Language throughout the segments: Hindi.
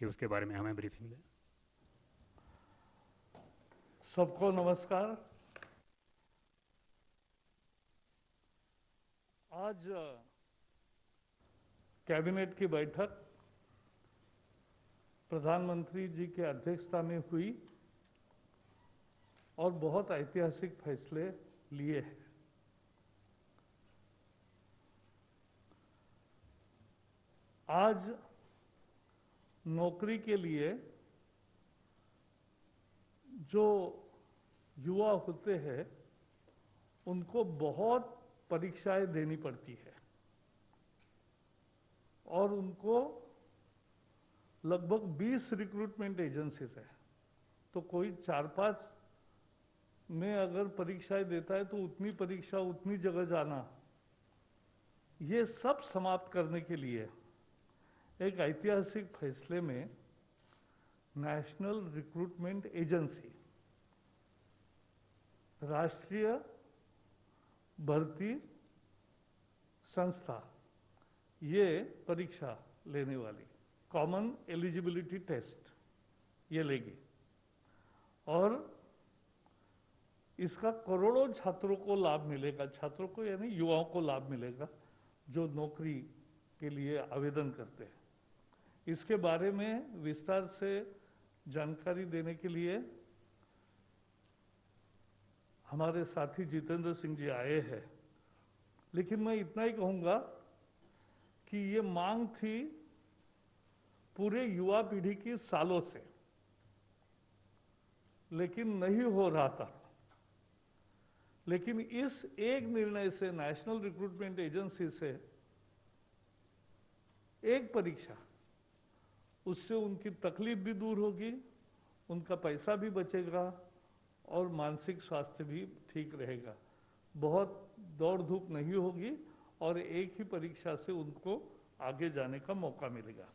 कि उसके बारे में हमें ब्रीफिंग दें। सबको नमस्कार। आज कैबिनेट की बैठक प्रधानमंत्री जी के अध्यक्षता में हुई और बहुत ऐतिहासिक फैसले लिए हैं। आज नौकरी के लिए जो युवा होते हैं उनको बहुत परीक्षाएं देनी पड़ती है और उनको लगभग 20 रिक्रूटमेंट एजेंसीज है। तो कोई 4-5 में अगर परीक्षाएं देता है तो उतनी परीक्षा उतनी जगह जाना, ये सब समाप्त करने के लिए एक ऐतिहासिक फैसले में नेशनल रिक्रूटमेंट एजेंसी, राष्ट्रीय भर्ती संस्था, ये परीक्षा लेने वाली कॉमन एलिजिबिलिटी टेस्ट ये लेगी और इसका करोड़ों छात्रों को लाभ मिलेगा। छात्रों को यानी युवाओं को लाभ मिलेगा जो नौकरी के लिए आवेदन करते हैं। इसके बारे में विस्तार से जानकारी देने के लिए हमारे साथी जितेंद्र सिंह जी आए हैं। लेकिन मैं इतना ही कहूँगा कि ये मांग थी पूरे युवा पीढ़ी की सालों से, लेकिन नहीं हो रहा था। लेकिन इस एक निर्णय से, नेशनल रिक्रूटमेंट एजेंसी से एक परीक्षा, उससे उनकी तकलीफ भी दूर होगी, उनका पैसा भी बचेगा और मानसिक स्वास्थ्य भी ठीक रहेगा। बहुत दौड़ धूप नहीं होगी और एक ही परीक्षा से उनको आगे जाने का मौका मिलेगा।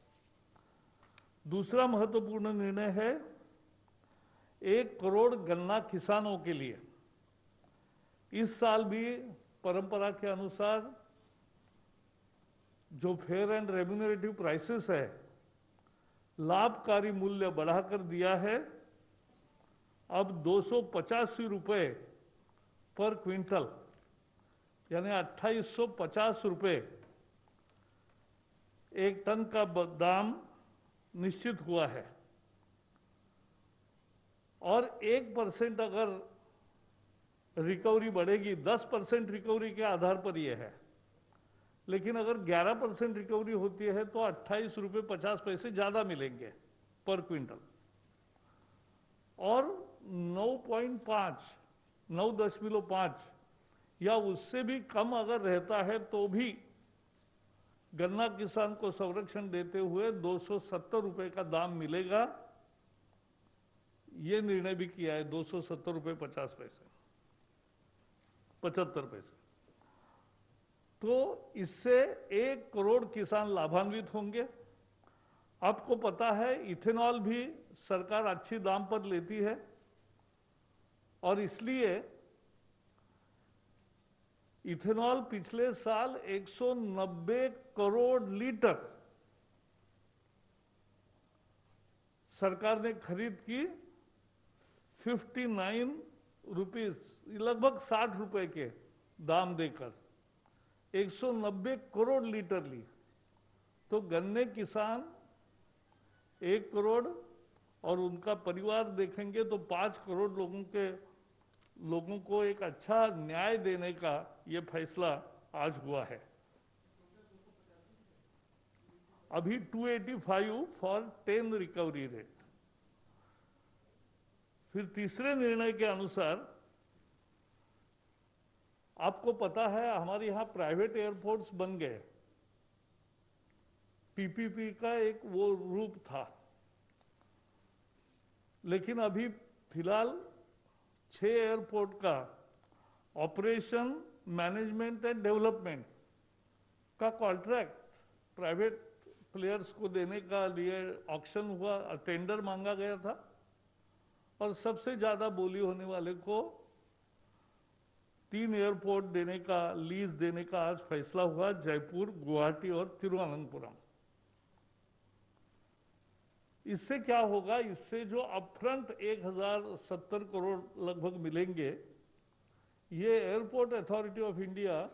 दूसरा महत्वपूर्ण निर्णय है 1 करोड़ गन्ना किसानों के लिए। इस साल भी परंपरा के अनुसार जो फेयर एंड रेम्यूनरेटिव प्राइसेस है, लाभकारी मूल्य बढ़ाकर दिया है। अब 285 रुपये पर क्विंटल यानी 2850 रुपये एक टन का दाम निश्चित हुआ है और 1% अगर रिकवरी बढ़ेगी, 10% रिकवरी के आधार पर यह है। लेकिन अगर 11% रिकवरी होती है तो 28 रुपये 50 पैसे ज़्यादा मिलेंगे पर क्विंटल और 9.5 या उससे भी कम अगर रहता है तो भी गन्ना किसान को संरक्षण देते हुए 270 रुपये का दाम मिलेगा। ये निर्णय भी किया है, 270 रुपये 50 पैसे 75 पैसे। तो इससे 1 करोड़ किसान लाभान्वित होंगे। आपको पता है इथेनॉल भी सरकार अच्छी दाम पर लेती है और इसलिए इथेनॉल पिछले साल 190 करोड़ लीटर सरकार ने खरीद की 59 रुपीज, लगभग 60 रुपए के दाम देकर 190 करोड़ लीटर ली। तो गन्ने किसान 1 करोड़ और उनका परिवार देखेंगे तो 5 करोड़ लोगों को एक अच्छा न्याय देने का ये फैसला आज हुआ है। अभी 285 फॉर 10 रिकवरी रेट। फिर तीसरे निर्णय के अनुसार आपको पता है हमारे यहां प्राइवेट एयरपोर्ट्स बन गए। पीपीपी का एक वो रूप था, लेकिन अभी फिलहाल 6 एयरपोर्ट का ऑपरेशन, मैनेजमेंट एंड डेवलपमेंट का कॉन्ट्रैक्ट प्राइवेट प्लेयर्स को देने का लिए ऑक्शन हुआ, टेंडर मांगा गया था और सबसे ज्यादा बोली होने वाले को 3 एयरपोर्ट देने का, लीज देने का आज फैसला हुआ, जयपुर, गुवाहाटी और तिरुवनंतपुरम। इससे क्या होगा, इससे जो अपफ्रंट 1070 करोड़ लगभग मिलेंगे, ये एयरपोर्ट अथॉरिटी ऑफ इंडिया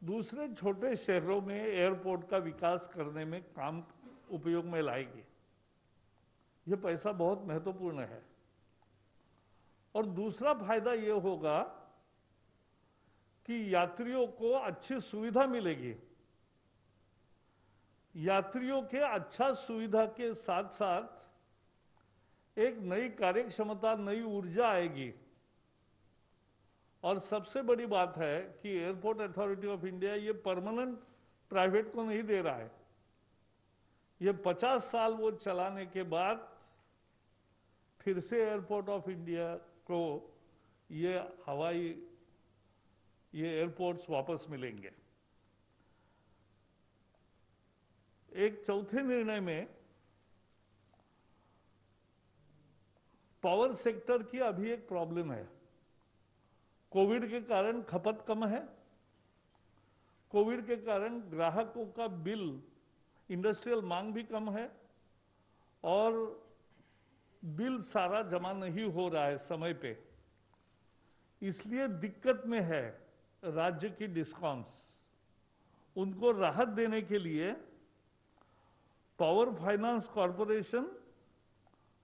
दूसरे छोटे शहरों में एयरपोर्ट का विकास करने में काम उपयोग में लाएगी। ये पैसा बहुत महत्वपूर्ण है। और दूसरा फायदा ये होगा कि यात्रियों को अच्छी सुविधा मिलेगी। यात्रियों के अच्छा सुविधा के साथ साथ एक नई कार्यक्षमता, नई ऊर्जा आएगी। और सबसे बड़ी बात है कि एयरपोर्ट अथॉरिटी ऑफ इंडिया ये परमानेंट प्राइवेट को नहीं दे रहा है। ये 50 साल वो चलाने के बाद फिर से एयरपोर्ट ऑफ इंडिया को ये एयरपोर्ट्स वापस मिलेंगे। एक चौथे निर्णय में पावर सेक्टर की अभी एक प्रॉब्लम है। कोविड के कारण खपत कम है। कोविड के कारण ग्राहकों का बिल, इंडस्ट्रियल मांग भी कम है और बिल सारा जमा नहीं हो रहा है समय पे। इसलिए दिक्कत में है राज्य की डिस्कॉम्स। उनको राहत देने के लिए पावर फाइनेंस कॉरपोरेशन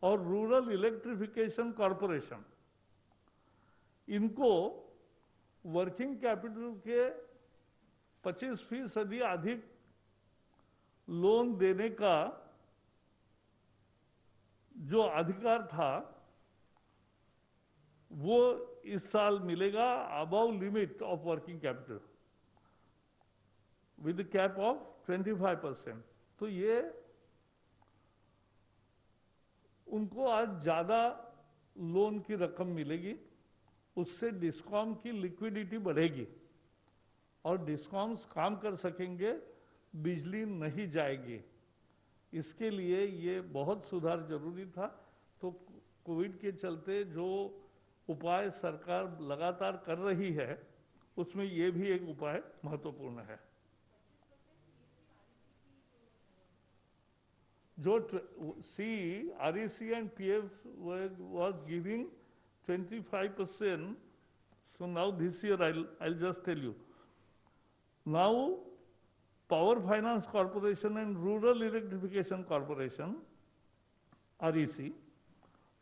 और रूरल इलेक्ट्रिफिकेशन कॉरपोरेशन, इनको वर्किंग कैपिटल के 25% अधिक लोन देने का जो अधिकार था वो इस साल मिलेगा above limit of working capital with cap of 25%। तो ये उनको आज ज्यादा लोन की रकम मिलेगी, उससे डिस्कॉम की लिक्विडिटी बढ़ेगी और डिस्कॉम्स काम कर सकेंगे, बिजली नहीं जाएगी। इसके लिए ये बहुत सुधार जरूरी था। तो कोविड के चलते जो उपाय सरकार लगातार कर रही है उसमें ये भी एक उपाय महत्वपूर्ण है। जो REC and PF was giving 25%. So now this year I'll just tell you. Now Power Finance Corporation and Rural Electrification Corporation, REC,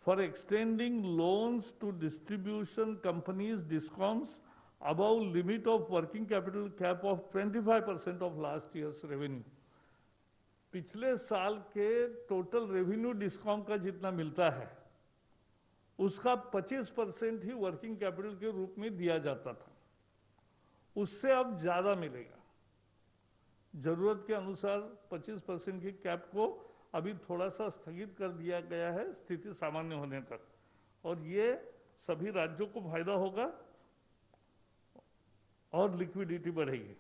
for extending loans to distribution companies, DISCOMs, above limit of working capital cap of 25% of last year's revenue. पिछले साल के टोटल रेवेन्यू डिस्कॉम का जितना मिलता है उसका 25% ही वर्किंग कैपिटल के रूप में दिया जाता था। उससे अब ज्यादा मिलेगा। जरूरत के अनुसार 25% की कैप को अभी थोड़ा सा स्थगित कर दिया गया है स्थिति सामान्य होने तक, और ये सभी राज्यों को फायदा होगा और लिक्विडिटी बढ़ेगी।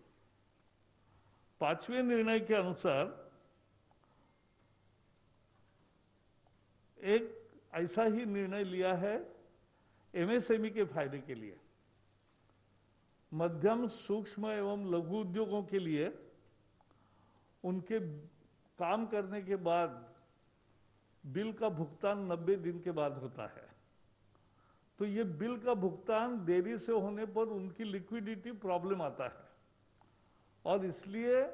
पांचवें निर्णय के अनुसार एक ऐसा ही निर्णय लिया है MSME के फायदे के लिए। मध्यम, सूक्ष्म एवं लघु उद्योगों के लिए उनके काम करने के बाद बिल का भुगतान 90 दिन के बाद होता है। तो ये बिल का भुगतान देरी से होने पर उनकी लिक्विडिटी प्रॉब्लम आता है और इसलिए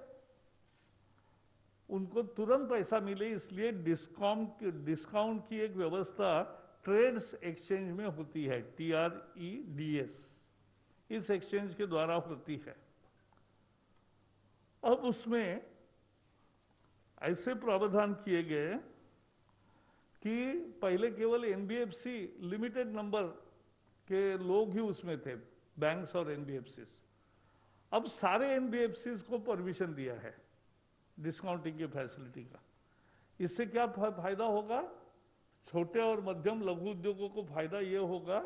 उनको तुरंत पैसा मिले, इसलिए डिस्काउंट की एक व्यवस्था ट्रेड्स एक्सचेंज में होती है, TREDS, इस एक्सचेंज के द्वारा होती है। अब उसमें ऐसे प्रावधान किए गए कि पहले केवल NBFC लिमिटेड नंबर के लोग ही उसमें थे, बैंक्स और NBFCs। अब सारे NBFCs को परमिशन दिया है डिस्काउंटिंग की फैसिलिटी का। इससे क्या फायदा होगा? छोटे और मध्यम लघु उद्योगों को फायदा ये होगा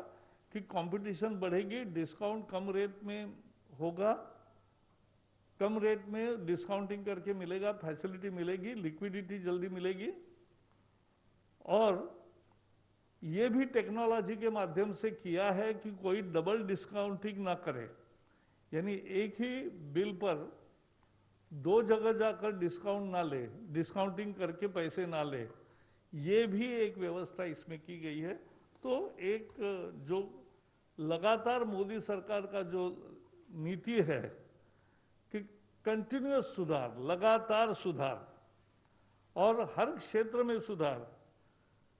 कि कंपटीशन बढ़ेगी, डिस्काउंट कम रेट में होगा, कम रेट में डिस्काउंटिंग करके मिलेगा, फैसिलिटी मिलेगी, लिक्विडिटी जल्दी मिलेगी। और ये भी टेक्नोलॉजी के माध्यम से किया है कि कोई डबल डिस्काउंटिंग ना करे, यानी एक ही बिल पर दो जगह जाकर डिस्काउंट ना ले, डिस्काउंटिंग करके पैसे ना ले, ये भी एक व्यवस्था इसमें की गई है। तो एक जो लगातार मोदी सरकार का जो नीति है कि कंटिन्यूअस सुधार, लगातार सुधार और हर क्षेत्र में सुधार,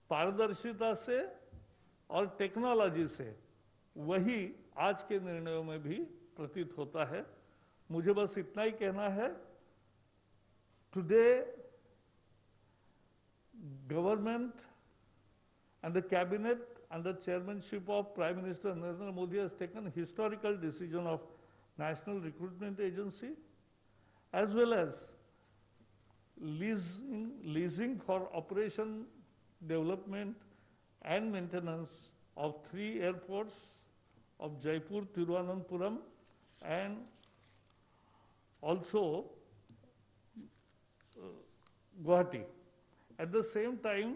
पारदर्शिता से और टेक्नोलॉजी से, वही आज के निर्णयों में भी प्रतीत होता है। मुझे बस इतना ही कहना है, today government and the cabinet under chairmanship of Prime Minister Narendra Modi has taken historical decision of National Recruitment Agency as well as leasing for operation, development and maintenance of 3 airports of Jaipur, Thiruvananthapuram and also Guwahati. At the same time,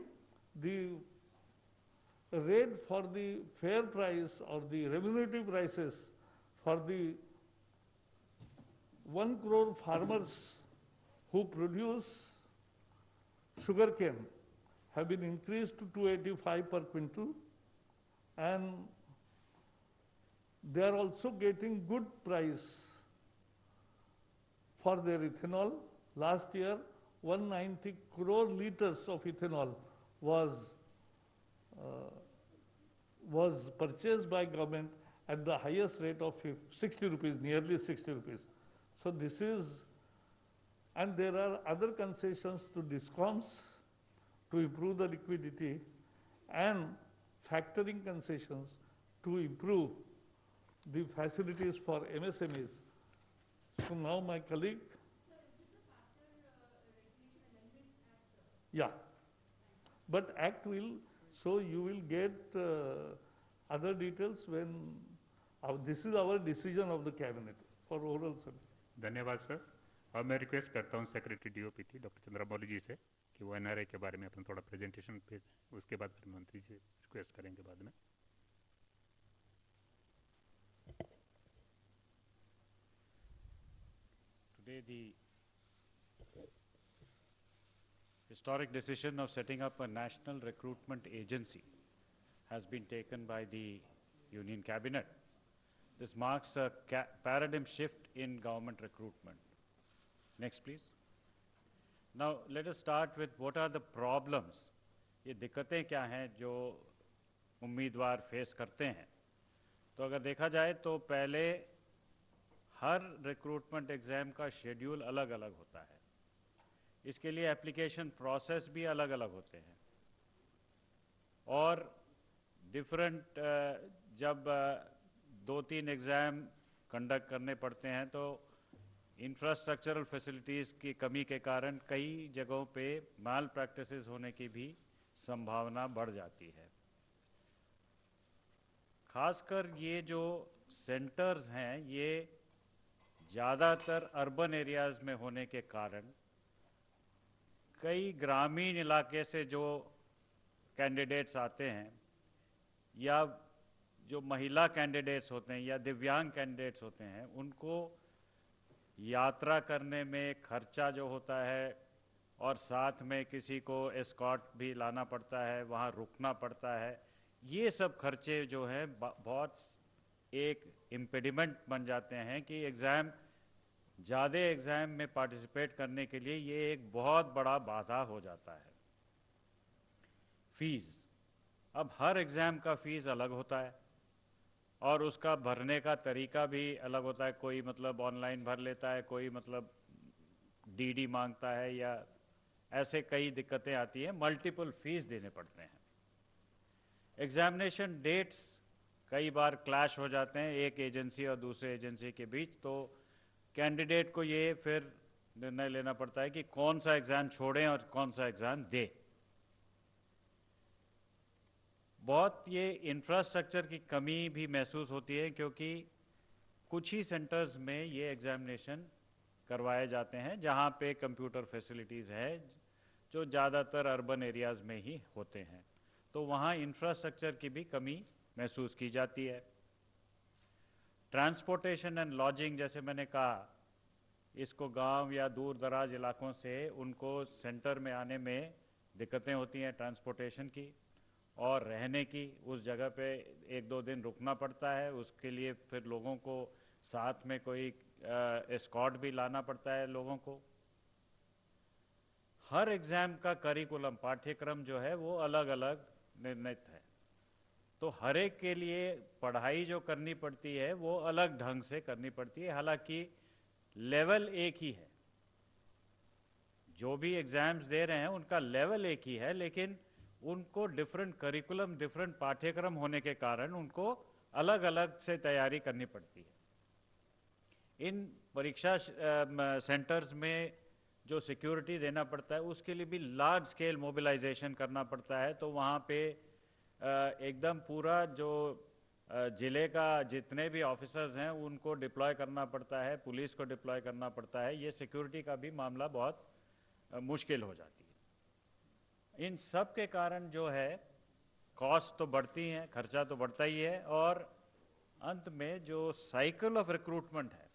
the rate for the fair price or the remunerative prices for the 1 crore farmers who produce sugarcane have been increased to 285 per quintal, and they are also getting good price for their ethanol. Last year, 190 crore liters of ethanol was purchased by government at the highest rate of 60 rupees, nearly 60 rupees. So this is, and there are other concessions to DISCOMs to improve the liquidity and factoring concessions to improve the facilities for MSMEs. So now my colleague. Yeah, but Act will, so you will get other details when, this is our decision of the cabinet for oral service. धन्यवाद सर। और मैं रिक्वेस्ट करता हूँ सेक्रेटरी DOPT डॉक्टर चंद्रमौली जी से कि वो NRA के बारे में अपना थोड़ा प्रेजेंटेशन पे, उसके बाद फिर मंत्री से रिक्वेस्ट करेंगे बाद में। Today the historic decision of setting up a national recruitment agency has been taken by the Union Cabinet. This marks a paradigm shift in government recruitment. Next, please. Now, let us start with what are the problems. ये दिक्कतें क्या हैं जो उम्मीदवार फेस करते हैं। तो अगर देखा जाए तो पहले हर रिक्रूटमेंट एग्ज़ाम का शेड्यूल अलग अलग होता है। इसके लिए एप्लीकेशन प्रोसेस भी अलग अलग होते हैं और डिफरेंट जब 2-3 एग्ज़ाम कंडक्ट करने पड़ते हैं तो इंफ्रास्ट्रक्चरल फैसिलिटीज़ की कमी के कारण कई जगहों पे माल प्रैक्टिसेस होने की भी संभावना बढ़ जाती है। खासकर ये जो सेंटर्स हैं ये ज़्यादातर अर्बन एरियाज़ में होने के कारण कई ग्रामीण इलाके से जो कैंडिडेट्स आते हैं या जो महिला कैंडिडेट्स होते हैं या दिव्यांग कैंडिडेट्स होते हैं उनको यात्रा करने में खर्चा जो होता है और साथ में किसी को एस्कॉर्ट भी लाना पड़ता है, वहाँ रुकना पड़ता है, ये सब खर्चे जो हैं बहुत एक इम्पेडिमेंट बन जाते हैं कि एग्ज़ाम ज़्यादा एग्ज़ाम में पार्टिसिपेट करने के लिए ये एक बहुत बड़ा बाधा हो जाता है। फीस, अब हर एग्ज़ाम का फ़ीस अलग होता है और उसका भरने का तरीका भी अलग होता है। कोई मतलब ऑनलाइन भर लेता है, कोई मतलब DD मांगता है या ऐसे कई दिक्कतें आती हैं, मल्टीपल फीस देने पड़ते हैं। एग्ज़ामिनेशन डेट्स कई बार क्लैश हो जाते हैं एक एजेंसी और दूसरे एजेंसी के बीच, तो कैंडिडेट को ये फिर निर्णय लेना पड़ता है कि कौन सा एग्ज़ाम छोड़ें और कौन सा एग्ज़ाम दें। बहुत ये इंफ्रास्ट्रक्चर की कमी भी महसूस होती है क्योंकि कुछ ही सेंटर्स में ये एग्ज़ामिनेशन करवाए जाते हैं जहाँ पे कंप्यूटर फैसिलिटीज़ है जो ज़्यादातर अर्बन एरियाज़ में ही होते हैं, तो वहाँ इंफ्रास्ट्रक्चर की भी कमी महसूस की जाती है। ट्रांसपोर्टेशन एंड लॉजिंग, जैसे मैंने कहा इसको गांव या दूर दराज इलाकों से उनको सेंटर में आने में दिक्कतें होती हैं ट्रांसपोर्टेशन की और रहने की। उस जगह पे 1-2 दिन रुकना पड़ता है, उसके लिए फिर लोगों को साथ में कोई एस्कॉर्ट भी लाना पड़ता है लोगों को। हर एग्ज़ाम का करिकुलम पाठ्यक्रम जो है वो अलग अलग निर्णित है, तो हर एक के लिए पढ़ाई जो करनी पड़ती है वो अलग ढंग से करनी पड़ती है। हालांकि लेवल एक ही है, जो भी एग्ज़ाम्स दे रहे हैं उनका लेवल एक ही है, लेकिन उनको डिफरेंट करिकुलम, डिफरेंट पाठ्यक्रम होने के कारण उनको अलग अलग से तैयारी करनी पड़ती है। इन परीक्षा सेंटर्स में जो सिक्योरिटी देना पड़ता है उसके लिए भी लार्ज स्केल मोबिलाइजेशन करना पड़ता है। तो वहाँ पे एकदम पूरा जो ज़िले का जितने भी ऑफिसर्स हैं उनको डिप्लॉय करना पड़ता है, पुलिस को डिप्लॉय करना पड़ता है। ये सिक्योरिटी का भी मामला बहुत मुश्किल हो जाती है। इन सब के कारण जो है कॉस्ट तो बढ़ती हैं, खर्चा तो बढ़ता ही है, और अंत में जो साइकिल ऑफ रिक्रूटमेंट है,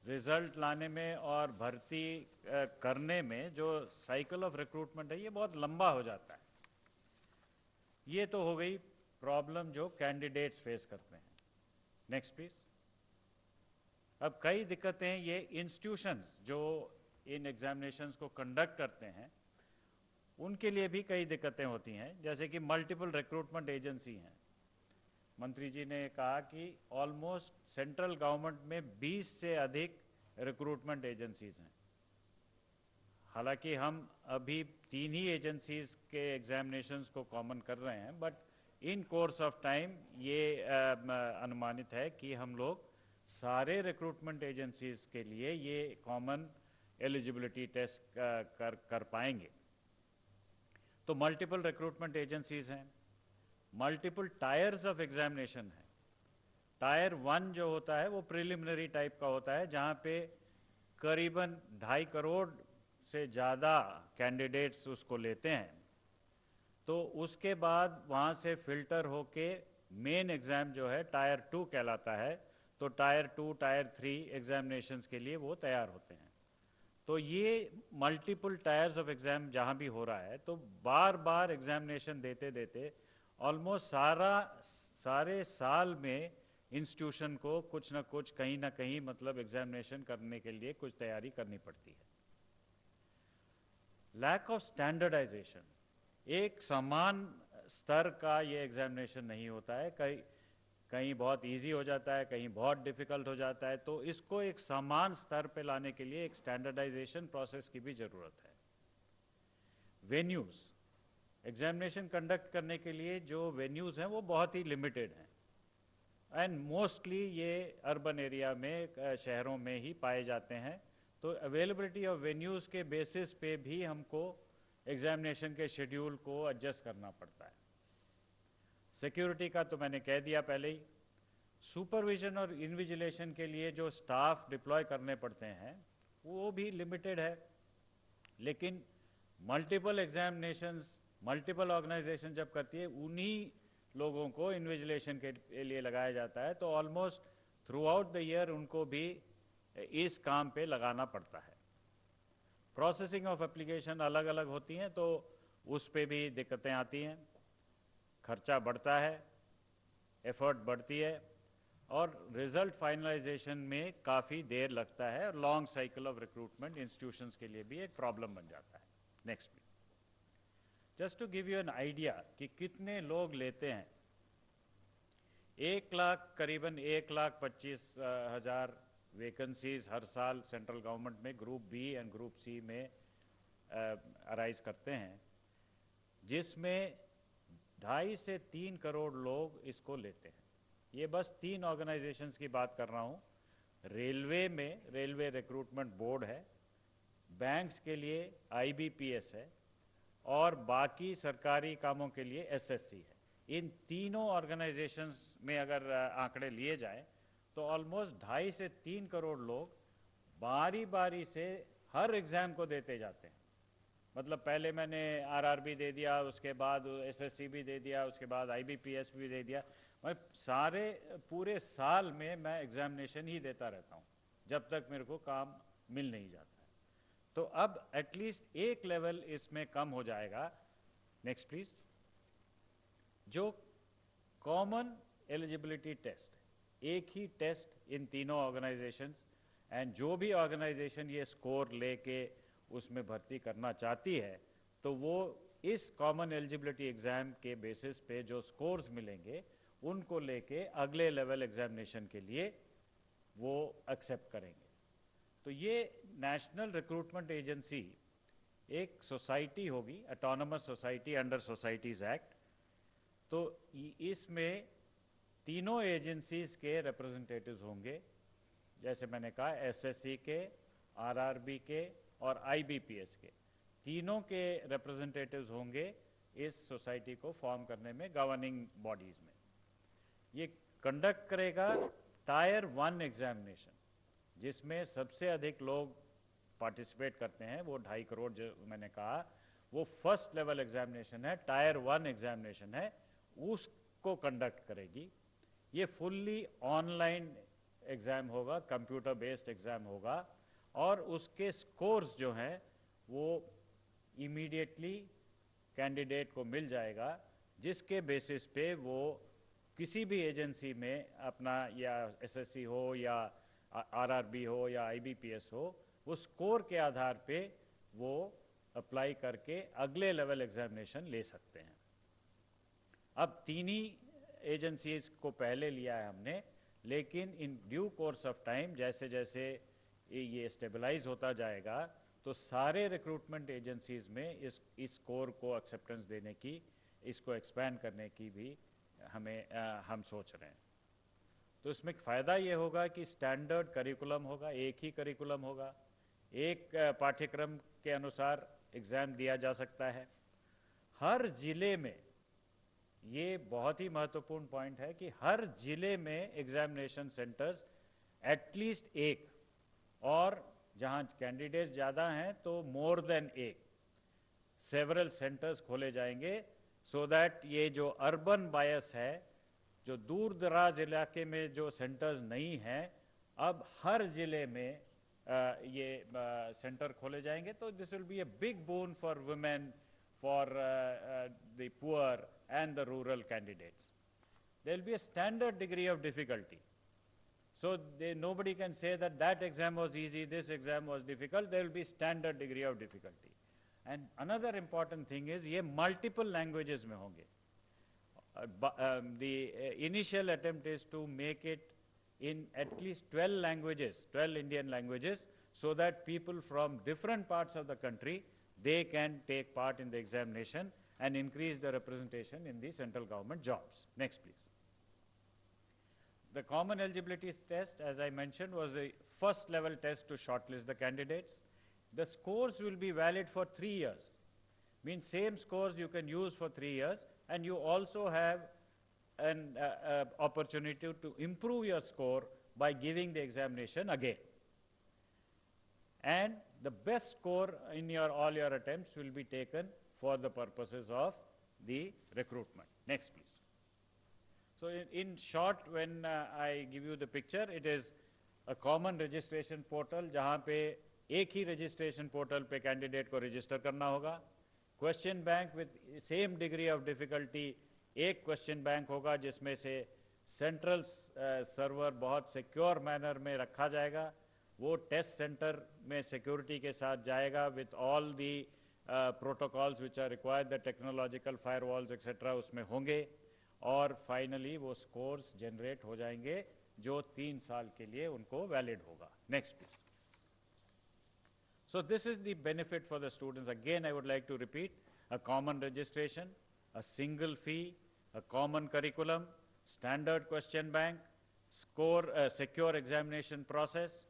रिजल्ट लाने में और भर्ती करने में जो साइकिल ऑफ रिक्रूटमेंट है ये बहुत लंबा हो जाता है। ये तो हो गई प्रॉब्लम जो कैंडिडेट्स फेस करते हैं। Next please. अब कई दिक्कतें ये इंस्टीट्यूशंस जो इन एग्जामिनेशंस को कंडक्ट करते हैं उनके लिए भी कई दिक्कतें होती हैं, जैसे कि मल्टीपल रिक्रूटमेंट एजेंसी हैं। मंत्री जी ने कहा कि ऑलमोस्ट सेंट्रल गवर्नमेंट में 20 से अधिक रिक्रूटमेंट एजेंसीज हैं। हालांकि हम अभी 3 ही एजेंसीज के एग्जामिनेशंस को कॉमन कर रहे हैं, but in course of time ये अनुमानित है कि हम लोग सारे रिक्रूटमेंट एजेंसीज के लिए ये कॉमन एलिजिबिलिटी टेस्ट कर पाएंगे। तो मल्टीपल रिक्रूटमेंट एजेंसीज हैं, मल्टीपल टायर्स ऑफ एग्जामिनेशन है। टायर 1 जो होता है वो प्रिलिमिनरी टाइप का होता है, जहाँ पे करीबन 2.5 करोड़ से ज़्यादा कैंडिडेट्स उसको लेते हैं। तो उसके बाद वहाँ से फिल्टर होके मेन एग्ज़ाम जो है टायर 2 कहलाता है। तो टायर 2, टायर 3 एग्जामिनेशंस के लिए वो तैयार होते हैं। तो ये मल्टीपल टायर्स ऑफ एग्ज़ाम जहाँ भी हो रहा है, तो बार बार एग्जामिनेशन देते देते ऑलमोस्ट सारे साल में इंस्टीट्यूशन को कुछ ना कुछ कहीं ना कहीं मतलब एग्जामिनेशन करने के लिए कुछ तैयारी करनी पड़ती है। लैक ऑफ स्टैंडर्डाइजेशन, एक समान स्तर का ये एग्जामिनेशन नहीं होता है, कहीं बहुत इजी हो जाता है, कहीं बहुत डिफ़िकल्ट हो जाता है। तो इसको एक समान स्तर पे लाने के लिए एक स्टैंडर्डाइजेशन प्रोसेस की भी ज़रूरत है। वेन्यूज़, एग्जामिनेशन कंडक्ट करने के लिए जो वेन्यूज़ हैं वो बहुत ही लिमिटेड हैं, एंड मोस्टली ये अर्बन एरिया में, शहरों में ही पाए जाते हैं। तो अवेलेबिलिटी ऑफ वेन्यूज़ के बेसिस पे भी हमको एग्जामिनेशन के शेड्यूल को एडजस्ट करना पड़ता है। सिक्योरिटी का तो मैंने कह दिया पहले ही। सुपरविजन और इन्विजिलेशन के लिए जो स्टाफ डिप्लॉय करने पड़ते हैं वो भी लिमिटेड है, लेकिन मल्टीपल एग्जामिनेशंस मल्टीपल ऑर्गेनाइजेशन जब करती है उन्हीं लोगों को इन्विजिलेशन के लिए लगाया जाता है। तो almost through out the year उनको भी इस काम पे लगाना पड़ता है। प्रोसेसिंग ऑफ एप्लीकेशन अलग अलग होती हैं, तो उस पे भी दिक्कतें आती हैं, खर्चा बढ़ता है, एफर्ट बढ़ती है, और रिजल्ट फाइनलाइजेशन में काफ़ी देर लगता है, और long cycle of recruitment institutions के लिए भी एक प्रॉब्लम बन जाता है। Next please. Just to give you an idea कि कितने लोग लेते हैं, 1 लाख करीबन 1,25,000 वैकेंसीज हर साल सेंट्रल गवर्नमेंट में group B and group C में अराइज करते हैं, जिसमें 2.5 से 3 करोड़ लोग इसको लेते हैं। ये बस 3 ऑर्गेनाइजेशंस की बात कर रहा हूँ। रेलवे में रेलवे रिक्रूटमेंट बोर्ड है, बैंक्स के लिए IBPS है, और बाकी सरकारी कामों के लिए SSC है। इन तीनों ऑर्गेनाइजेशंस में अगर आंकड़े लिए जाए तो ऑलमोस्ट 2.5 से 3 करोड़ लोग बारी बारी से हर एग्ज़ाम को देते जाते हैं। मतलब पहले मैंने RRB दे दिया, उसके बाद SSC भी दे दिया, उसके बाद IBPS भी दे दिया। मैं पूरे साल में मैं एग्जामिनेशन ही देता रहता हूँ। जब तक मेरे को काम मिल नहीं जाता है। तो अब एटलीस्ट एक लेवल इसमें कम हो जाएगा। Next please. जो कॉमन एलिजिबिलिटी टेस्ट, एक ही टेस्ट इन तीनों ऑर्गेनाइजेशंस, एंड जो भी ऑर्गेनाइजेशन ये स्कोर लेके उसमें भर्ती करना चाहती है तो वो इस कॉमन एलिजिबिलिटी एग्जाम के बेसिस पे जो स्कोर्स मिलेंगे उनको लेके अगले लेवल एग्जामिनेशन के लिए वो एक्सेप्ट करेंगे। तो ये नेशनल रिक्रूटमेंट एजेंसी एक सोसाइटी होगी, autonomous society under societies act. तो इसमें तीनों एजेंसीज के रिप्रेजेंटेटिव्स होंगे, जैसे मैंने कहा एसएससी के, आरआरबी के और आईबीपीएस के, तीनों के रिप्रेजेंटेटिव्स होंगे इस सोसाइटी को फॉर्म करने में, गवर्निंग बॉडीज में। ये कंडक्ट करेगा टायर 1 एग्जामिनेशन, जिसमें सबसे अधिक लोग पार्टिसिपेट करते हैं, वो 2.5 करोड़ जो मैंने कहा, वो फर्स्ट लेवल एग्जामिनेशन है, टायर 1 एग्जामिनेशन है, उसको कंडक्ट करेगी। ये फुल्ली ऑनलाइन एग्जाम होगा, कंप्यूटर बेस्ड एग्जाम होगा, और उसके स्कोर्स जो हैं वो इमीडिएटली कैंडिडेट को मिल जाएगा, जिसके बेसिस पे वो किसी भी एजेंसी में अपना, या एसएससी हो या आरआरबी हो या आईबीपीएस हो, वो स्कोर के आधार पे वो अप्लाई करके अगले लेवल एग्जामिनेशन ले सकते हैं। अब तीन ही एजेंसीज को पहले लिया है हमने, लेकिन in due course of time जैसे जैसे ये स्टेबलाइज होता जाएगा तो सारे रिक्रूटमेंट एजेंसीज में इस स्कोर को एक्सेप्टेंस देने की, इसको एक्सपैंड करने की भी हम सोच रहे हैं। तो इसमें फ़ायदा ये होगा कि स्टैंडर्ड करिकुलम होगा, एक ही करिकुलम होगा, एक पाठ्यक्रम के अनुसार एग्ज़ाम दिया जा सकता है। हर ज़िले में, ये बहुत ही महत्वपूर्ण पॉइंट है कि हर ज़िले में एग्जामिनेशन सेंटर्स एटलीस्ट एक, और जहाँ कैंडिडेट्स ज़्यादा हैं तो मोर देन एक, सेवरल सेंटर्स खोले जाएंगे, सो दैट ये जो अर्बन बायस है, जो दूर दराज इलाके में जो सेंटर्स नहीं हैं, अब हर ज़िले में ये सेंटर खोले जाएंगे। तो this will be a big bone for women, for the poor and the rural candidates. There will be a standard degree of difficulty. So nobody can say that that exam was easy, this exam was difficult. There will be standard degree of difficulty. And another important thing is ये multiple languages में होंगे. The initial attempt is to make it in at least 12 languages, 12 Indian languages, so that people from different parts of the country, they can take part in the examination and increase the representation in the central government jobs. Next, please. The common eligibility test, as I mentioned, was a first level test to shortlist the candidates. The scores will be valid for 3 years. Means same scores you can use for 3 years, and you also have an opportunity to improve your score by giving the examination again. And the best score in all your attempts will be taken for the purposes of the recruitment. Next, please. So in short, when I give you the picture, it is a common registration portal, जहाँ पे एक ही registration portal पे candidate को register करना होगा. Question bank with same degree of difficulty, एक question bank होगा जिसमें से central server बहुत secure manner में रखा जाएगा. वो test center में security के साथ जाएगा with all the protocols which are required, the technological firewalls etc. उसमें होंगे, और finally वो scores generate हो जाएंगे जो 3 साल के लिए उनको valid होगा. Next, please. So this is the benefit for the students. Again, I would like to repeat: a common registration, a single fee, a common curriculum, standard question bank, secure examination process,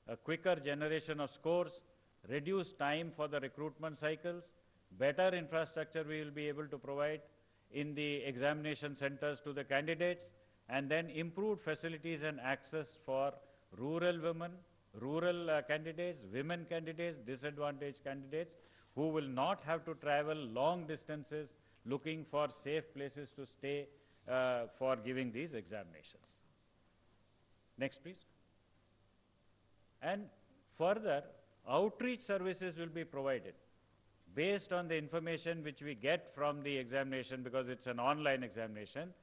a quicker generation of scores, reduced time for the recruitment cycles, better infrastructure we will be able to provide in the examination centers to the candidates, and then improved facilities and access for rural women, rural candidates, women candidates, disadvantaged candidates who will not have to travel long distances looking for safe places to stay for giving these examinations. Next, please. And further, outreach services will be provided based on the information which we get from the examination, because it's an online examination.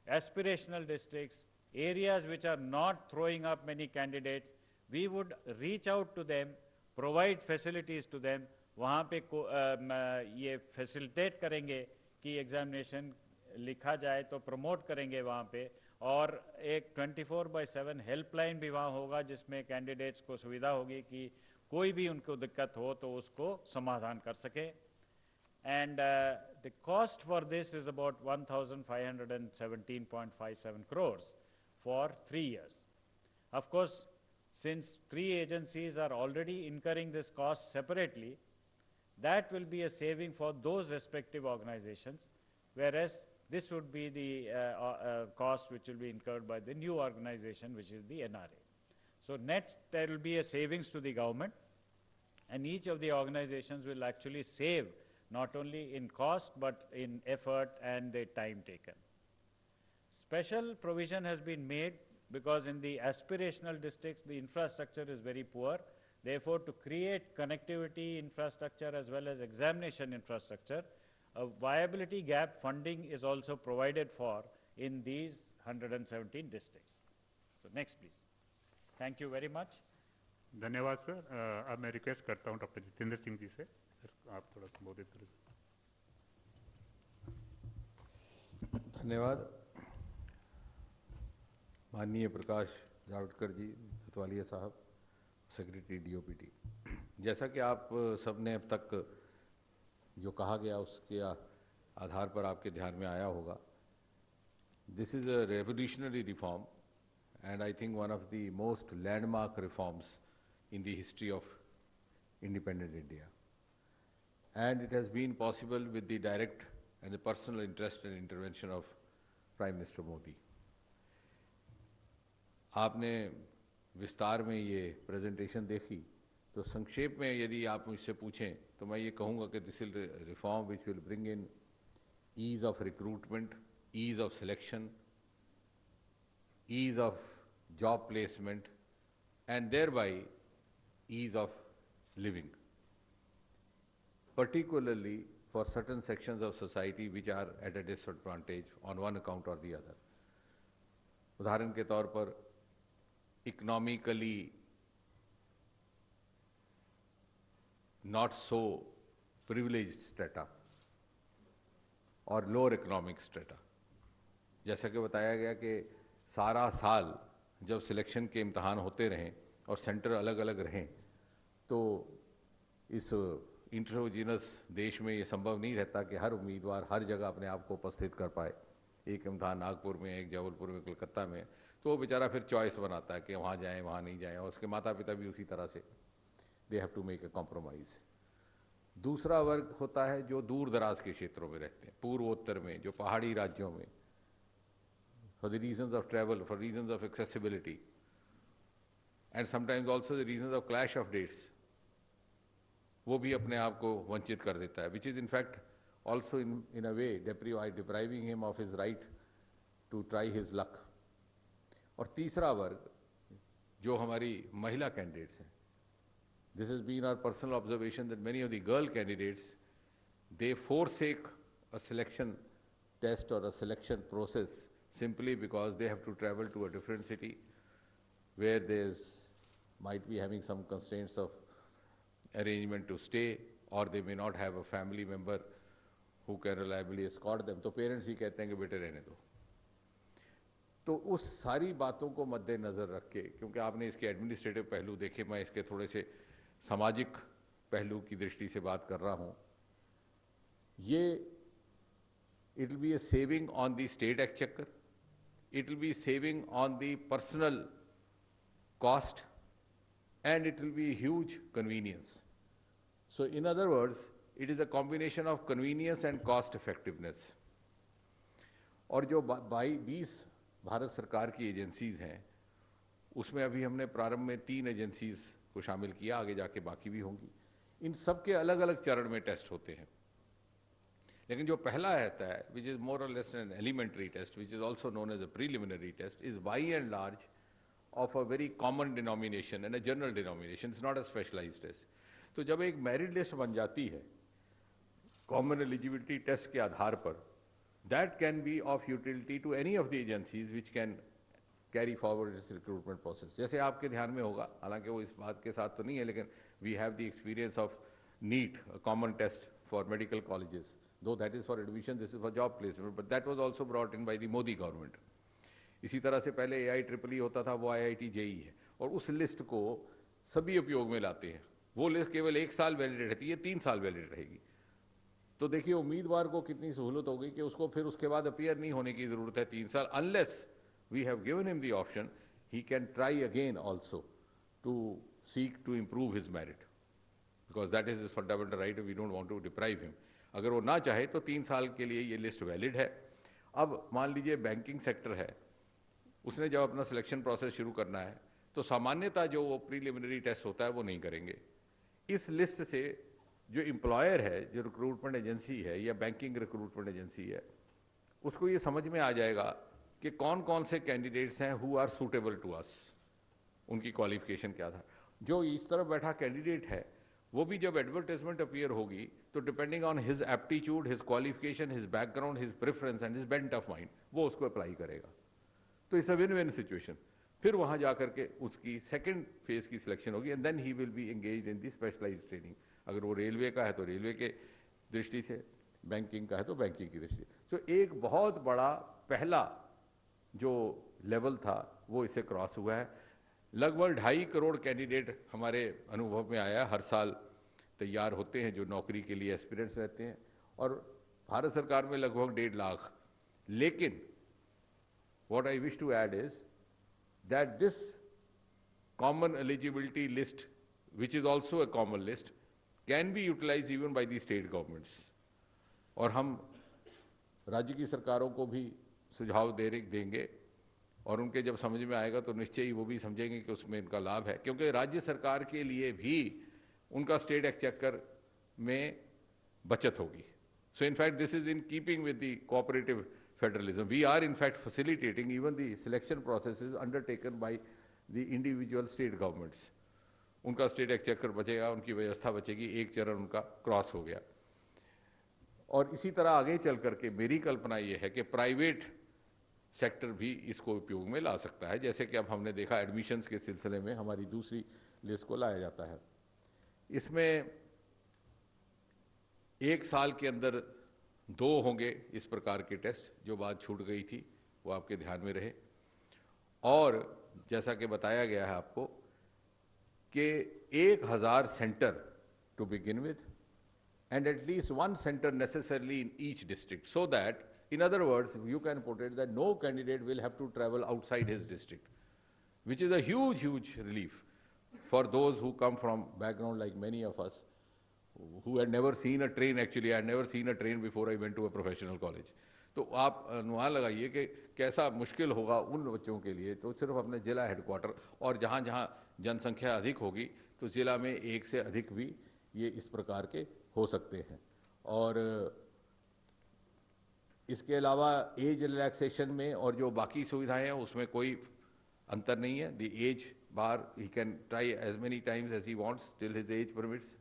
Aspirational districts, areas which are not throwing up many candidates, we would reach out to them, provide facilities to them, वहाँ पे ये facilitate करेंगे कि examination लिखा जाए, तो promote करेंगे वहाँ पे, और एक 24/7 हेल्पलाइन भी वहाँ होगा जिसमें कैंडिडेट्स को सुविधा होगी कि कोई भी उनको दिक्कत हो तो उसको समाधान कर सके. And the cost for this is about 1,517.57 crores for 3 years. Of course, since 3 agencies are already incurring this cost separately, that will be a saving for those respective organizations, whereas this would be the cost which will be incurred by the new organization, which is the NRA. So net, there will be a savings to the government, and each of the organizations will actually save not only in cost, but in effort and the time taken. Special provision has been made because in the aspirational districts, the infrastructure is very poor. Therefore, to create connectivity infrastructure as well as examination infrastructure, a viability gap funding is also provided for in these 117 districts. So next, please. Thank you very much. धन्यवाद सर. अब मैं रिक्वेस्ट करता हूँ डॉक्टर जितेंद्र सिंह जी से, सर आप थोड़ा संबोधित करें. धन्यवाद. माननीय प्रकाश जावड़ेकर जी, कोतवालिया साहब, सेक्रेटरी DOPT, जैसा कि आप सब ने अब तक जो कहा गया उसके आधार पर आपके ध्यान में आया होगा, this is a revolutionary reform and I think one of the most landmark reforms in the history of independent India. And it has been possible with the direct and the personal interest and intervention of Prime Minister Modi. आपने विस्तार में ये प्रेजेंटेशन देखी, तो संक्षेप में यदि आप मुझसे पूछें तो मैं ये कहूँगा कि this is reform which will bring in ease of recruitment, ease of selection, ease of job placement, and thereby ease of living, particularly for certain sections of society which are at a disadvantage on one account or the other. उदाहरण के तौर पर economically not so privileged strata और lower economic strata. जैसा कि बताया गया कि सारा साल जब सिलेक्शन के इम्तहान होते रहें और सेंटर अलग अलग रहें, तो इस इंट्रोजिनस देश में ये संभव नहीं रहता कि हर उम्मीदवार हर जगह अपने आप को उपस्थित कर पाए. एक इम्तहान नागपुर में, एक जबलपुर में, कलकत्ता में, तो वो बेचारा फिर चॉइस बनाता है कि वहाँ जाएं, वहाँ नहीं जाएं, और उसके माता पिता भी उसी तरह से they have to make a compromise. दूसरा वर्ग होता है जो दूर दराज के क्षेत्रों में रहते हैं, पूर्वोत्तर में, जो पहाड़ी राज्यों में, for the reasons of travel, for reasons of accessibility, and sometimes also the reasons of clash of dates, वो भी अपने आप को वंचित कर देता है, which is in fact also in a way depriving him of his right to try his luck. और तीसरा वर्ग जो हमारी महिला कैंडिडेट्स हैं, this has been our personal observation that many of the girl candidates, they forsake a selection test or a selection process simply because they have to travel to a different city where might be having some constraints of arrangement to stay, or they may not have a family member who can reliably escort them. तो पेरेंट्स ही कहते हैं कि बेटे रहने दो. तो उस सारी बातों को मद्देनज़र रख के, क्योंकि आपने इसके एडमिनिस्ट्रेटिव पहलू देखे, मैं इसके थोड़े से सामाजिक पहलू की दृष्टि से बात कर रहा हूँ. ये it will be a saving on the state exchequer, it will be saving on the personal cost, and it will be a huge convenience. So in other words, it is a combination of convenience and cost effectiveness. और जो 20 भारत सरकार की एजेंसीज़ हैं, उसमें अभी हमने प्रारंभ में 3 एजेंसीज़ को शामिल किया, आगे जाके बाकी भी होंगी. इन सब के अलग अलग चरण में टेस्ट होते हैं. लेकिन जो पहला रहता है, which is more or less an elementary test, which is also known as a preliminary test, is by and large of a very common denomination and a general denomination. It's not a specialized test. तो जब एक मेरिट लिस्ट बन जाती है कॉमन एलिजिबिलिटी टेस्ट के आधार पर, that can be of utility to any of the agencies which can carry forward this recruitment process. जैसे आपके ध्यान में होगा, हालांकि वो इस बात के साथ तो नहीं है, लेकिन we have the experience of NEET, a common test for medical colleges. Though that is for admission, this is for job placement, but that was also brought in by the Modi government. इसी तरह से पहले AIEEE होता था, वो IIT JEE है, और उस लिस्ट को सभी उपयोग में लाते हैं। वो लिस्ट केवल 1 साल वैलिड रहती है, 3 साल वैलिड रहेगी। तो देखिए उम्मीदवार को कितनी सहूलत हो गई कि उसको फिर उसके बाद अपीयर नहीं होने की ज़रूरत है 3 साल, unless we have given him the option, he can try again also to seek to improve his merit, because that is his fundamental right, we don't want to deprive him. अगर वो ना चाहे तो 3 साल के लिए ये लिस्ट वैलिड है। अब मान लीजिए बैंकिंग सेक्टर है, उसने जब अपना सिलेक्शन प्रोसेस शुरू करना है तो सामान्यतः जो वो प्रीलिमिनरी टेस्ट होता है वो नहीं करेंगे। इस लिस्ट से जो एम्प्लॉयर है, जो रिक्रूटमेंट एजेंसी है या बैंकिंग रिक्रूटमेंट एजेंसी है, उसको ये समझ में आ जाएगा कि कौन कौन से कैंडिडेट्स हैं who are suitable to us, उनकी क्वालिफिकेशन क्या था। जो इस तरफ बैठा कैंडिडेट है वो भी जब एडवर्टाइजमेंट अपीयर होगी तो depending on his aptitude, his qualification, his background, his preference and his bent of mind, वो उसको अप्लाई करेगा। तो it's a win win situation. फिर वहाँ जा करके उसकी सेकेंड फेज की सिलेक्शन होगी and then he will be engaged in the specialised training. अगर वो रेलवे का है तो रेलवे के दृष्टि से, बैंकिंग का है तो बैंकिंग की दृष्टि से। तो एक बहुत बड़ा पहला जो लेवल था वो इसे क्रॉस हुआ है। लगभग 2.5 करोड़ कैंडिडेट हमारे अनुभव में आया, हर साल तैयार होते हैं जो नौकरी के लिए एस्पिरेंट्स रहते हैं, और भारत सरकार में लगभग 1.5 लाख। लेकिन what I wish to add is that this common eligibility list, which is also a common list, can be utilized even by the state governments. और हम राज्य की सरकारों को भी सुझाव देंगे और उनके जब समझ में आएगा तो निश्चय ही वो भी समझेंगे कि उसमें इनका लाभ है, क्योंकि राज्य सरकार के लिए भी उनका स्टेट एक्सचेकर में बचत होगी। So in fact this is in keeping with the cooperative federalism. We are in fact facilitating even the selection processes undertaken by the individual state governments. उनका स्टेट एक्सचेकर बचेगा, उनकी व्यवस्था बचेगी, एक चरण उनका क्रॉस हो गया। और इसी तरह आगे चल करके मेरी कल्पना ये है कि प्राइवेट सेक्टर भी इसको उपयोग में ला सकता है, जैसे कि अब हमने देखा एडमिशन्स के सिलसिले में हमारी दूसरी लिस्ट को लाया जाता है। इसमें 1 साल के अंदर 2 होंगे इस प्रकार के टेस्ट, जो बात छूट गई थी वो आपके ध्यान में रहे। और जैसा कि बताया गया है आपको कि 1000 centre to begin with and at least 1 center necessarily in each district, so that in other words you can put it that no candidate will have to travel outside his district, which is a huge relief for those who come from background like many of us who had never seen a train. Actually I had never seen a train before I went to a professional college. तो आप अनुमान लगाइए कि कैसा मुश्किल होगा उन बच्चों के लिए। तो सिर्फ अपने जिला हेडक्वार्टर और जहाँ जहाँ जनसंख्या अधिक होगी तो जिला में 1 से अधिक भी ये इस प्रकार के हो सकते हैं। और इसके अलावा एज रिलैक्सेशन में और जो बाकी सुविधाएं हैं उसमें कोई अंतर नहीं है। The age bar he can try as many times as he wants till his age permits.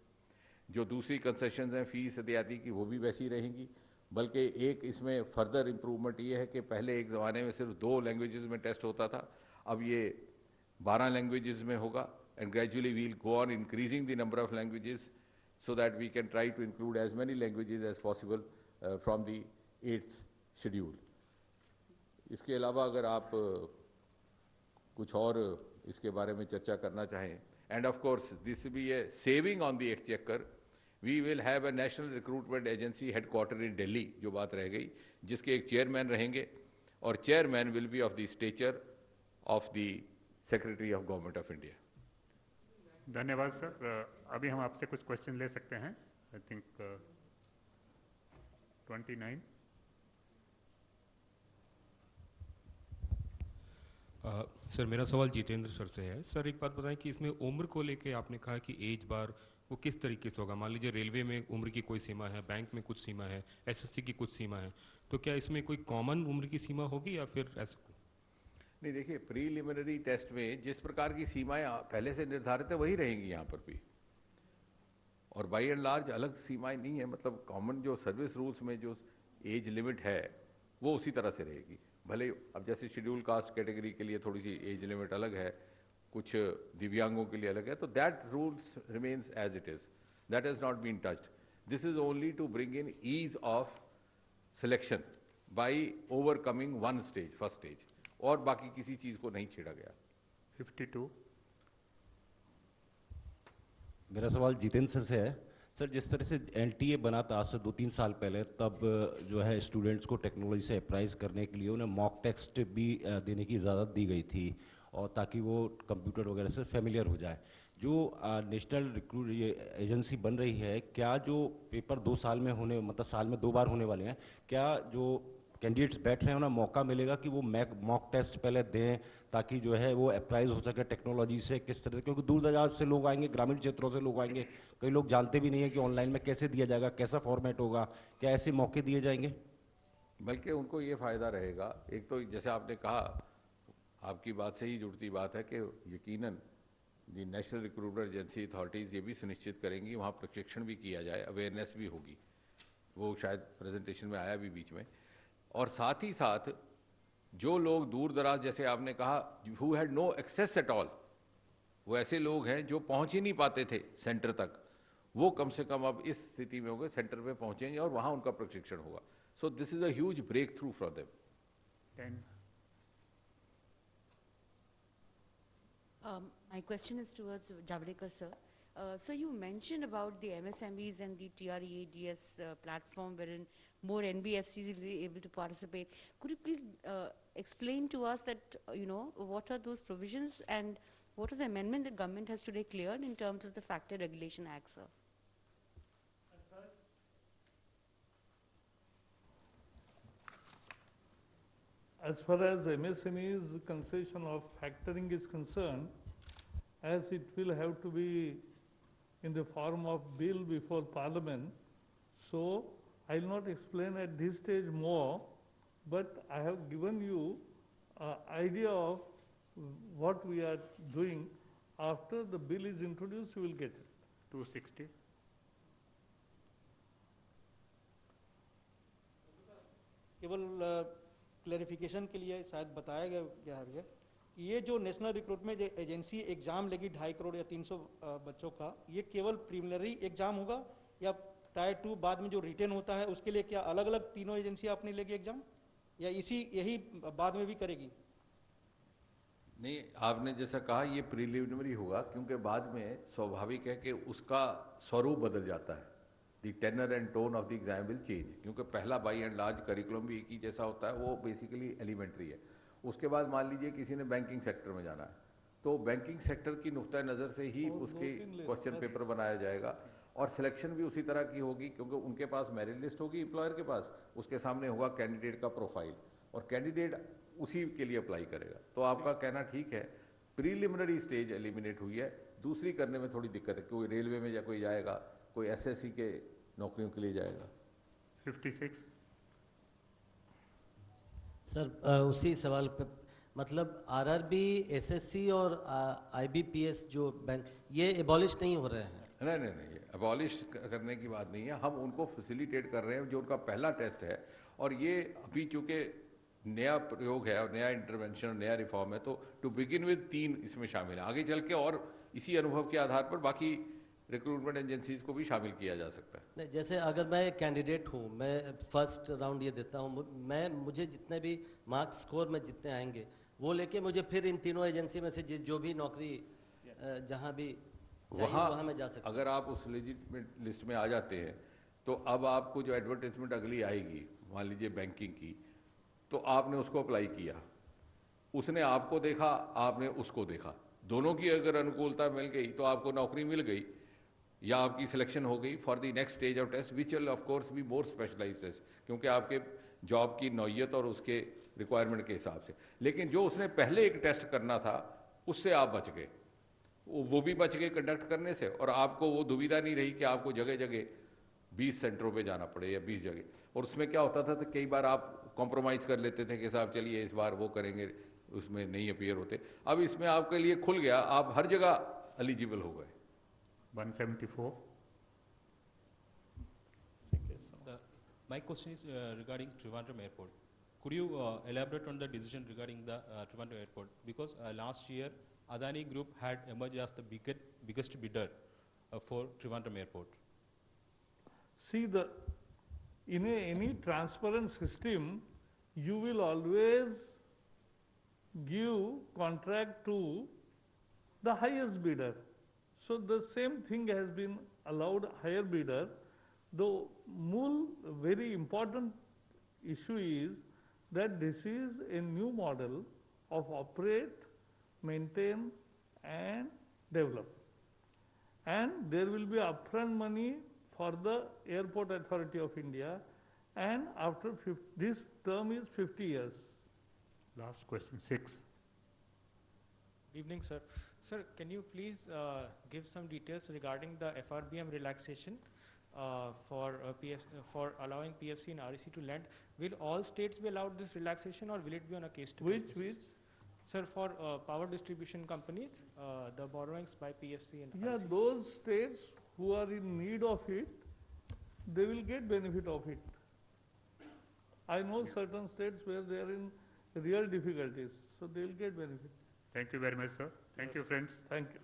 जो दूसरी कंसेशंस हैं फीस इत्यादि की वो भी वैसी रहेंगी, बल्कि एक इसमें फर्दर इम्प्रूवमेंट ये है कि पहले एक ज़माने में सिर्फ 2 लैंग्वेजेस में टेस्ट होता था, अब ये 12 लैंग्वेजेस में होगा। And gradually we will go on increasing the number of languages so that we can try to include as many languages as possible from the 8th schedule. इसके अलावा अगर आप कुछ और इसके बारे में चर्चा करना चाहें, and of course this will be a saving on the exchequer. We will have a national recruitment agency headquartered in Delhi, जो बात रह गई, जिसके एक चेयरमैन रहेंगे और chairman will be of the stature of the Secretary of Government of India. धन्यवाद सर। अभी हम आपसे कुछ क्वेश्चन ले सकते हैं। I think 29। सर मेरा सवाल जितेंद्र सर से है। सर एक बात बताएं कि इसमें उम्र को लेके आपने कहा कि एज बार वो किस तरीके से होगा। मान लीजिए रेलवे में उम्र की कोई सीमा है, बैंक में कुछ सीमा है, एसएससी की कुछ सीमा है, तो क्या इसमें कोई कॉमन उम्र की सीमा होगी या फिर ऐसा? नहीं, देखिए प्रीलिमिनरी टेस्ट में जिस प्रकार की सीमाएं पहले से निर्धारित है वही रहेंगी यहाँ पर भी, और बाई एंड लार्ज अलग सीमाएं नहीं है। मतलब कॉमन जो सर्विस रूल्स में जो एज लिमिट है वो उसी तरह से रहेगी। भले अब जैसे शेड्यूल कास्ट कैटेगरी के लिए थोड़ी सी एज लिमिट अलग है, कुछ दिव्यांगों के लिए अलग है, तो that rules remains as it is, that has not been touched. This is only to bring in ease of selection by overcoming one stage, first stage, और बाकी किसी चीज को नहीं छेड़ा गया। 52। मेरा सवाल जितेंद्र सर से है। सर, जिस तरह से एनटीए बना था आज से 2-3 साल पहले, तब जो है स्टूडेंट्स को टेक्नोलॉजी से अप्राइज करने के लिए उन्हें मॉक टेस्ट भी देने की इजाज़त दी गई थी, और ताकि वो कंप्यूटर वगैरह से फेमिलियर हो जाए। जो नेशनल रिक्रूट ये एजेंसी बन रही है, क्या जो पेपर 2 साल में होने, मतलब साल में 2 बार होने वाले हैं, क्या जो कैंडिडेट्स बैठ रहे हैं उन्हें मौका मिलेगा कि वो मॉक टेस्ट पहले दें, ताकि जो है वो अप्राइज हो सके टेक्नोलॉजी से किस तरह, क्योंकि दूर दराज से लोग आएंगे, ग्रामीण क्षेत्रों से लोग आएंगे, कई लोग जानते भी नहीं है कि ऑनलाइन में कैसे दिया जाएगा, कैसा फॉर्मेट होगा, क्या ऐसे मौके दिए जाएंगे? बल्कि उनको ये फ़ायदा रहेगा, एक तो जैसे आपने कहा, आपकी बात से ही जुड़ती बात है कि यकीनन दी नेशनल रिक्रूटमेंट एजेंसी अथॉरिटीज़ ये भी सुनिश्चित करेंगी वहाँ प्रशिक्षण भी किया जाए, अवेयरनेस भी होगी, वो शायद प्रेजेंटेशन में आया भी बीच में। और साथ ही साथ जो लोग दूर दराज, जैसे आपने कहा, who had no access at all, वो ऐसे लोग हैं जो पहुंच ही नहीं पाते थे सेंटर तक, वो कम से कम अब इस स्थिति में होंगे, सेंटर पे पहुंचेंगे और वहां उनका प्रशिक्षण होगा। So this is a huge breakthrough for them. 10। My question is towards Javadekar sir. So you mentioned about the MSMEs and the TREADS platform wherein more NBFCs will be able to participate. Could you please explain to us that, what are those provisions and what is the amendment that government has today cleared in terms of the Factor Regulation Act, sir? As far as MSME's concession of factoring is concerned, as it will have to be in the form of bill before Parliament, so I will not explain at this stage more, but I have given you an idea of what we are doing. After the bill is introduced, you will get it. 260। केवल क्लैरिफिकेशन के लिए शायद बताया गया है, ये जो नेशनल रिक्रूटमेंट एजेंसी एग्जाम लेगी 2.5 करोड़ या 300 बच्चों का, ये केवल प्रीलिमिनरी एग्जाम होगा या टायर 2 बाद में जो रिटेन होता है उसके लिए क्या अलग अलग तीनों एजेंसी अपने लेगी एग्जाम, या यही बाद में भी करेगी? नहीं, आपने जैसा कहा ये प्रीलिमिनरी होगा, क्योंकि बाद में स्वाभाविक है कि उसका स्वरूप बदल जाता है, the tenor and tone of the exam will change, क्योंकि पहला बाई एंड लार्ज करिकुलम भी एक ही जैसा होता है, वो बेसिकली एलिमेंट्री है। उसके बाद मान लीजिए किसी ने बैंकिंग सेक्टर में जाना है, तो बैंकिंग सेक्टर की नुक्ता नज़र से ही उसके क्वेश्चन पेपर बनाया जाएगा, और सिलेक्शन भी उसी तरह की होगी, क्योंकि उनके पास मेरिट लिस्ट होगी एम्प्लॉयर के पास, उसके सामने होगा कैंडिडेट का प्रोफाइल, और कैंडिडेट उसी के लिए अप्लाई करेगा। तो आपका कहना ठीक है, प्रीलिमिनरी स्टेज एलिमिनेट हुई है, दूसरी करने में थोड़ी दिक्कत है, कोई रेलवे में या कोई जाएगा, कोई एसएससी के नौकरियों के लिए जाएगा। 56। सर, उसी सवाल पे, मतलब आरआरबी, एसएससी और आईबीपीएस जो बैंक, ये एबॉलिश नहीं हो रहे हैं? नहीं, अबॉलिश करने की बात नहीं है, हम उनको फैसिलिटेट कर रहे हैं, जो उनका पहला टेस्ट है, और ये अभी चूँकि नया प्रयोग है और नया इंटरवेंशन, नया रिफॉर्म है, तो टू बिगिन विद 3 इसमें शामिल है, आगे चल के और इसी अनुभव के आधार पर बाकी रिक्रूटमेंट एजेंसीज को भी शामिल किया जा सकता है। नहीं, जैसे अगर मैं कैंडिडेट हूँ, मैं फर्स्ट राउंड ये देता हूँ, मुझे जितने भी मार्क्स स्कोर में जितने आएंगे वो लेके मुझे फिर इन तीनों एजेंसी में से जो भी नौकरी जहाँ भी वहाँ मैं जा सकता हूँ। अगर आप उस लेजिटिमेट लिस्ट में आ जाते हैं, तो अब आपको जो एडवर्टाइजमेंट अगली आएगी, मान लीजिए बैंकिंग की, तो आपने उसको अप्लाई किया, उसने आपको देखा, आपने उसको देखा, दोनों की अगर अनुकूलता मिल गई तो आपको नौकरी मिल गई, या आपकी सिलेक्शन हो गई for the next stage of test, which will of course be more specialised test, क्योंकि आपके जॉब की नौयत और उसके रिक्वायरमेंट के हिसाब से। लेकिन जो उसने पहले एक टेस्ट करना था, उससे आप बच गए, वो भी बच गए कंडक्ट करने से, और आपको वो दुविधा नहीं रही कि आपको जगह जगह 20 सेंटरों पे जाना पड़े या 20 जगह। और उसमें क्या होता था, तो कई बार आप कॉम्प्रोमाइज़ कर लेते थे कि साहब चलिए इस बार वो करेंगे, उसमें नहीं अपीयर होते। अब इसमें आपके लिए खुल गया, आप हर जगह एलिजिबल हो गए। 174. Sir, my question is regarding Trivandrum Airport. Could you elaborate on the decision regarding the Trivandrum Airport? Because last year, Adani Group had emerged as the biggest bidder for Trivandrum Airport. See, in any transparent system, you will always give contract to the highest bidder. So the same thing has been allowed higher bidder. The very important issue is that this is a new model of operate, maintain and develop. And there will be upfront money for the Airport Authority of India, and after this term is 50 years. Last question, 6. Evening, sir. Sir, can you please give some details regarding the FRBM relaxation for allowing PFC and REC to lend? Will all states be allowed this relaxation, or will it be on a case-to-case basis? Which? Sir, for power distribution companies, the borrowings by PFC and Yeah, REC. those states who are in need of it, they will get benefit of it. I know certain states where they are in real difficulties, so they will get benefit. Thank you very much, sir. Thank you, friends. Thank you.